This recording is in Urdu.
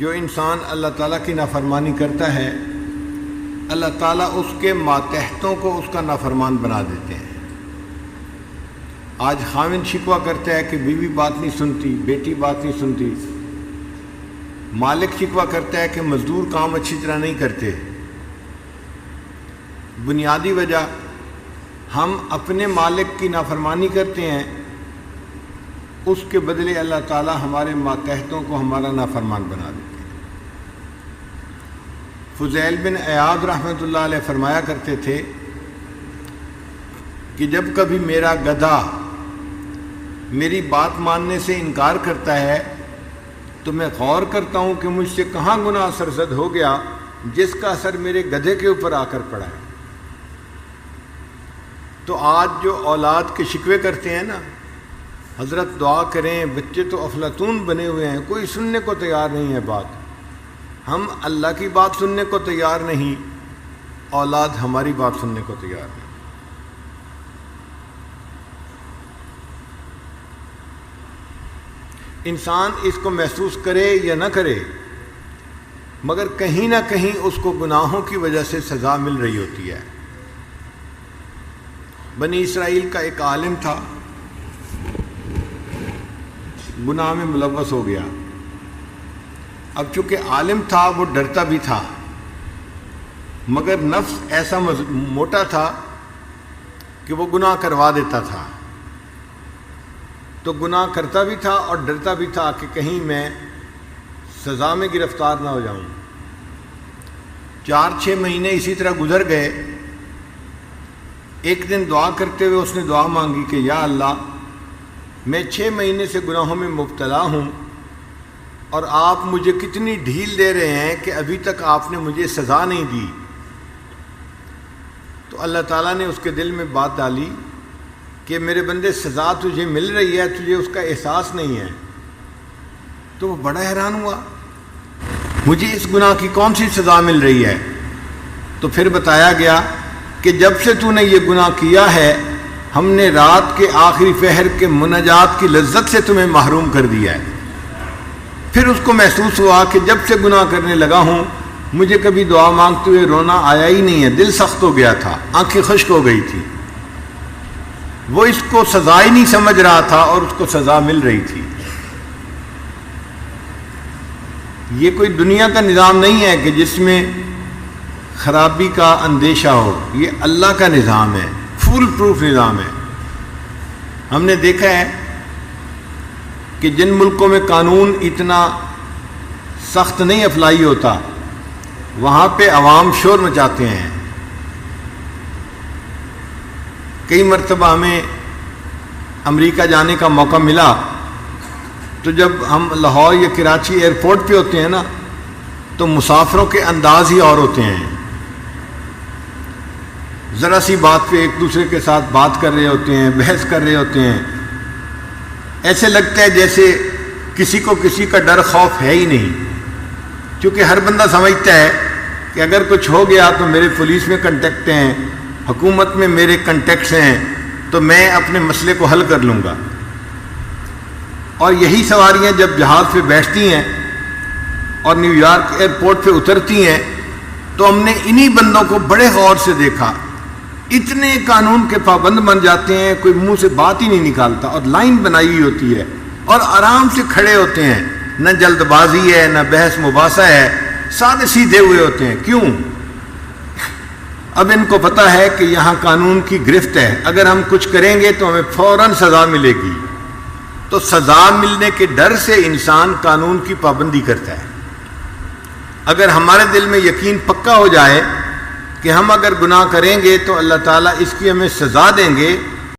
جو انسان اللہ تعالیٰ کی نافرمانی کرتا ہے اللہ تعالیٰ اس کے ماتحتوں کو اس کا نافرمان بنا دیتے ہیں۔ آج خاوند شکوہ کرتا ہے کہ بیوی بات نہیں سنتی، بیٹی بات نہیں سنتی، مالک شکوہ کرتا ہے کہ مزدور کام اچھی طرح نہیں کرتے۔ بنیادی وجہ ہم اپنے مالک کی نافرمانی کرتے ہیں، اس کے بدلے اللہ تعالیٰ ہمارے ماتحتوں کو ہمارا نافرمان بنا دیتے ہیں۔ فضیل بن عیاض رحمۃ اللہ علیہ فرمایا کرتے تھے کہ جب کبھی میرا گدھا میری بات ماننے سے انکار کرتا ہے تو میں غور کرتا ہوں کہ مجھ سے کہاں گناہ سرزد ہو گیا جس کا اثر میرے گدھے کے اوپر آ کر پڑا ہے۔ تو آج جو اولاد کے شکوے کرتے ہیں نا، حضرت دعا کریں، بچے تو افلاطون بنے ہوئے ہیں، کوئی سننے کو تیار نہیں ہے بات، ہم اللہ کی بات سننے کو تیار نہیں، اولاد ہماری بات سننے کو تیار نہیں۔ انسان اس کو محسوس کرے یا نہ کرے مگر کہیں نہ کہیں اس کو گناہوں کی وجہ سے سزا مل رہی ہوتی ہے۔ بنی اسرائیل کا ایک عالم تھا، گناہ میں ملوث ہو گیا۔ اب چونکہ عالم تھا وہ ڈرتا بھی تھا، مگر نفس ایسا موٹا تھا کہ وہ گناہ کروا دیتا تھا، تو گناہ کرتا بھی تھا اور ڈرتا بھی تھا کہ کہیں میں سزا میں گرفتار نہ ہو جاؤں۔ 4-6 مہینے اسی طرح گزر گئے۔ ایک دن دعا کرتے ہوئے اس نے دعا مانگی کہ یا اللہ، میں 6 مہینے سے گناہوں میں مبتلا ہوں اور آپ مجھے کتنی ڈھیل دے رہے ہیں کہ ابھی تک آپ نے مجھے سزا نہیں دی۔ تو اللہ تعالیٰ نے اس کے دل میں بات ڈالی کہ میرے بندے سزا تجھے مل رہی ہے، تجھے اس کا احساس نہیں ہے۔ تو وہ بڑا حیران ہوا، مجھے اس گناہ کی کون سی سزا مل رہی ہے؟ تو پھر بتایا گیا کہ جب سے تو نے یہ گناہ کیا ہے ہم نے رات کے آخری پہر کے مناجات کی لذت سے تمہیں محروم کر دیا ہے۔ پھر اس کو محسوس ہوا کہ جب سے گناہ کرنے لگا ہوں مجھے کبھی دعا مانگتے ہوئے رونا آیا ہی نہیں ہے، دل سخت ہو گیا تھا، آنکھیں خشک ہو گئی تھی۔ وہ اس کو سزا ہی نہیں سمجھ رہا تھا اور اس کو سزا مل رہی تھی۔ یہ کوئی دنیا کا نظام نہیں ہے کہ جس میں خرابی کا اندیشہ ہو، یہ اللہ کا نظام ہے، فول پروف نظام ہے۔ ہم نے دیکھا ہے کہ جن ملکوں میں قانون اتنا سخت نہیں اپلائی ہوتا وہاں پہ عوام شور مچاتے ہیں۔ کئی مرتبہ ہمیں امریکہ جانے کا موقع ملا تو جب ہم لاہور یا کراچی ایئرپورٹ پہ ہوتے ہیں نا تو مسافروں کے انداز ہی اور ہوتے ہیں، ذرا سی بات پہ ایک دوسرے کے ساتھ بات کر رہے ہوتے ہیں، بحث کر رہے ہوتے ہیں، ایسے لگتا ہے جیسے کسی کو کسی کا ڈر خوف ہے ہی نہیں، کیونکہ ہر بندہ سمجھتا ہے کہ اگر کچھ ہو گیا تو میرے پولیس میں کنٹیکٹ ہیں، حکومت میں میرے کنٹیکٹس ہیں، تو میں اپنے مسئلے کو حل کر لوں گا۔ اور یہی سواریاں جب جہاز پہ بیٹھتی ہیں اور نیو یارک ایئرپورٹ پہ اترتی ہیں تو ہم نے انہی بندوں کو بڑے غور سے دیکھا، اتنے قانون کے پابند بن جاتے ہیں، کوئی منہ سے بات ہی نہیں نکالتا اور لائن بنائی ہوئی ہوتی ہے اور آرام سے کھڑے ہوتے ہیں، نہ جلد بازی ہے نہ بحث مباحثہ ہے، سادے سیدھے ہوئے ہوتے ہیں۔ کیوں؟ اب ان کو پتہ ہے کہ یہاں قانون کی گرفت ہے، اگر ہم کچھ کریں گے تو ہمیں فوراً سزا ملے گی، تو سزا ملنے کے ڈر سے انسان قانون کی پابندی کرتا ہے۔ اگر ہمارے دل میں یقین پکا ہو جائے کہ ہم اگر گناہ کریں گے تو اللہ تعالیٰ اس کی ہمیں سزا دیں گے،